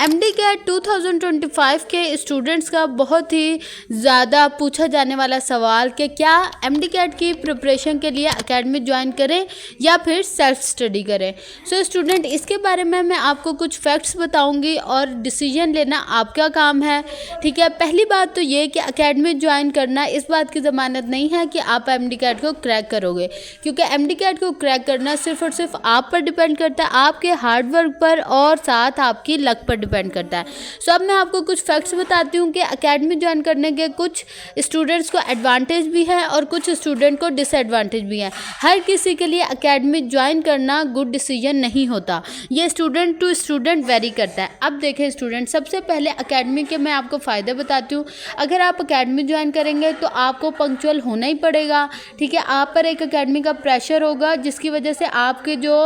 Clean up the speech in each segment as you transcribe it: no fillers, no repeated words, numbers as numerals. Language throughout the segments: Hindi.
एमडी कैट 2025 के स्टूडेंट्स का बहुत ही ज़्यादा पूछा जाने वाला सवाल कि क्या एमडी कैट की प्रिपरेशन के लिए एकेडमी ज्वाइन करें या फिर सेल्फ स्टडी करें। सो स्टूडेंट, इसके बारे में मैं आपको कुछ फैक्ट्स बताऊंगी और डिसीजन लेना आपका काम है। ठीक है, पहली बात तो ये कि एकेडमी ज्वाइन करना इस बात की ज़मानत नहीं है कि आप एमडी कैट को क्रैक करोगे, क्योंकि एमडी कैट को क्रैक करना सिर्फ और सिर्फ आप पर डिपेंड करता है, आपके हार्डवर्क पर और साथ आपकी लक पर डिपेंड करता है। सो अब मैं आपको कुछ फैक्ट्स बताती हूँ कि एकेडमी ज्वाइन करने के कुछ स्टूडेंट्स को एडवांटेज भी है और कुछ स्टूडेंट को डिसएडवांटेज भी है। हर किसी के लिए एकेडमी ज्वाइन करना गुड डिसीजन नहीं होता, ये स्टूडेंट टू स्टूडेंट वेरी करता है। अब देखें स्टूडेंट, सबसे पहले एकेडमी के मैं आपको फ़ायदे बताती हूँ। अगर आप एकेडमी ज्वाइन करेंगे तो आपको पंक्चुअल होना ही पड़ेगा। ठीक है, आप पर एक एकेडमी का प्रेशर होगा जिसकी वजह से आपके जो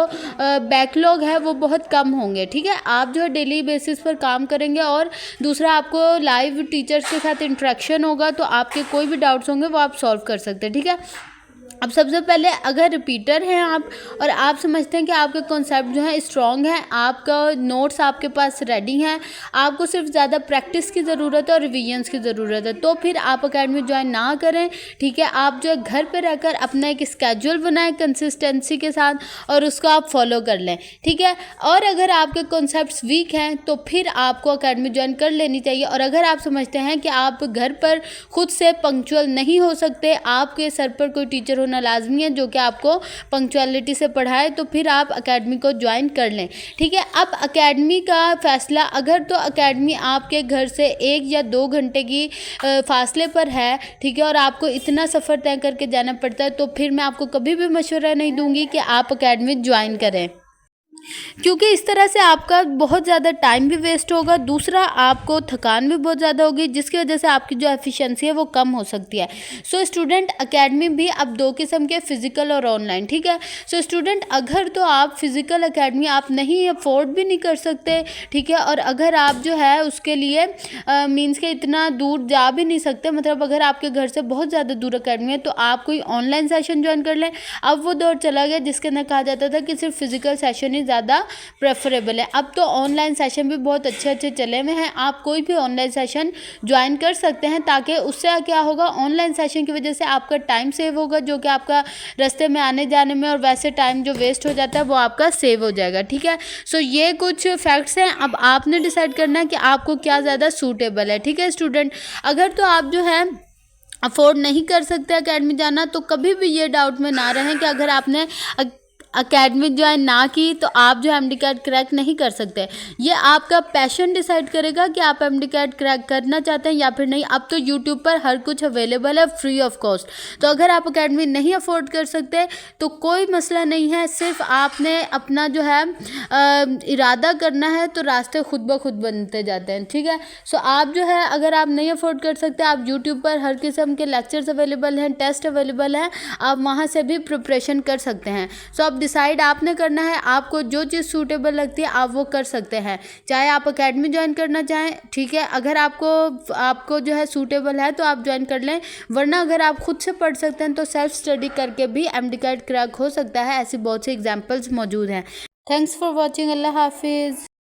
बैकलॉग है वो बहुत कम होंगे। ठीक है, आप जो है डेली बेसिस पर काम करेंगे और दूसरा आपको लाइव टीचर्स के साथ इंटरेक्शन होगा, तो आपके कोई भी डाउट्स होंगे वो आप सॉल्व कर सकते हैं। ठीक है, अब सबसे पहले अगर रिपीटर हैं आप और आप समझते हैं कि आपके कॉन्सेप्ट जो है स्ट्रॉन्ग है, आपका नोट्स आपके पास रेडी हैं, आपको सिर्फ ज़्यादा प्रैक्टिस की ज़रूरत है और रिवीजन्स की ज़रूरत है, तो फिर आप एकेडमी ज्वाइन ना करें। ठीक है, आप जो है घर पर रहकर अपना एक स्केड्यूल बनाएं कंसिस्टेंसी के साथ और उसको आप फॉलो कर लें। ठीक है, और अगर आपके कॉन्सेप्ट्स वीक हैं तो फिर आपको एकेडमी ज्वाइन कर लेनी चाहिए। और अगर आप समझते हैं कि आप घर पर खुद से पंक्चुअल नहीं हो सकते, आपके सर पर कोई टीचर होना लाजमी है जो कि आपको पंक्चुअलिटी से पढ़ाए, तो फिर आप एकेडमी को ज्वाइन कर लें। ठीक है, अब एकेडमी का फैसला, अगर तो एकेडमी आपके घर से 1 या 2 घंटे की फासले पर है, ठीक है, और आपको इतना सफ़र तय करके जाना पड़ता है, तो फिर मैं आपको कभी भी मशवरा नहीं दूंगी कि आप एकेडमी ज्वाइन करें, क्योंकि इस तरह से आपका बहुत ज़्यादा टाइम भी वेस्ट होगा, दूसरा आपको थकान भी बहुत ज़्यादा होगी जिसकी वजह से आपकी जो एफिशिएंसी है वो कम हो सकती है। सो स्टूडेंट, एकेडमी भी अब 2 किस्म के, फ़िज़िकल और ऑनलाइन। ठीक है, सो स्टूडेंट, अगर तो आप फिज़िकल एकेडमी आप नहीं अफोर्ड भी नहीं कर सकते, ठीक है, और अगर आप जो है उसके लिए मीन्स के इतना दूर जा भी नहीं सकते, मतलब अगर आपके घर से बहुत ज़्यादा दूर एकेडमी है, तो आप कोई ऑनलाइन सेशन ज्वाइन कर लें। अब वो दौर चला गया जिसके अंदर कहा जाता था कि सिर्फ फिज़िकल सेशन ही ज़्यादा प्रेफरेबल है। अब तो ऑनलाइन सेशन भी बहुत अच्छे अच्छे चले हुए हैं, आप कोई भी ऑनलाइन सेशन ज्वाइन कर सकते हैं, ताकि उससे क्या होगा, ऑनलाइन सेशन की वजह से आपका टाइम सेव होगा, जो कि आपका रास्ते में आने जाने में और वैसे टाइम जो वेस्ट हो जाता है वो आपका सेव हो जाएगा। ठीक है, सो ये कुछ फैक्ट्स हैं। अब आपने डिसाइड करना है कि आपको क्या ज़्यादा सूटेबल है। ठीक है स्टूडेंट, अगर तो आप जो है अफोर्ड नहीं कर सकते एकेडमी जाना, तो कभी भी ये डाउट में ना रहें कि अगर आपने एकेडमी ज्वाइन ना की तो आप जो एमडी कैट क्रैक नहीं कर सकते। ये आपका पैशन डिसाइड करेगा कि आप एमडी कैट क्रैक करना चाहते हैं या फिर नहीं। अब तो यूट्यूब पर हर कुछ अवेलेबल है फ्री ऑफ कॉस्ट, तो अगर आप एकेडमी नहीं अफोर्ड कर सकते तो कोई मसला नहीं है, सिर्फ आपने अपना जो है इरादा करना है, तो रास्ते खुद ब खुद बनते जाते हैं। ठीक है, सो आप जो है अगर आप नहीं अफोर्ड कर सकते, आप यूट्यूब पर हर किस्म के लेक्चर्स अवेलेबल हैं, टेस्ट अवेलेबल हैं, आप वहाँ से भी प्रिपरेशन कर सकते हैं। सो अब डिसाइड आपने करना है, आपको जो चीज़ सूटेबल लगती है आप वो कर सकते हैं, चाहे आप एकेडमी ज्वाइन करना चाहें। ठीक है, अगर आपको जो है सूटेबल है तो आप ज्वाइन कर लें, वरना अगर आप खुद से पढ़ सकते हैं तो सेल्फ स्टडी करके भी एमडी कैट क्रैक हो सकता है। ऐसी बहुत सी एग्जांपल्स मौजूद हैं। Thanks for watching. अल्लाह हाफिज़।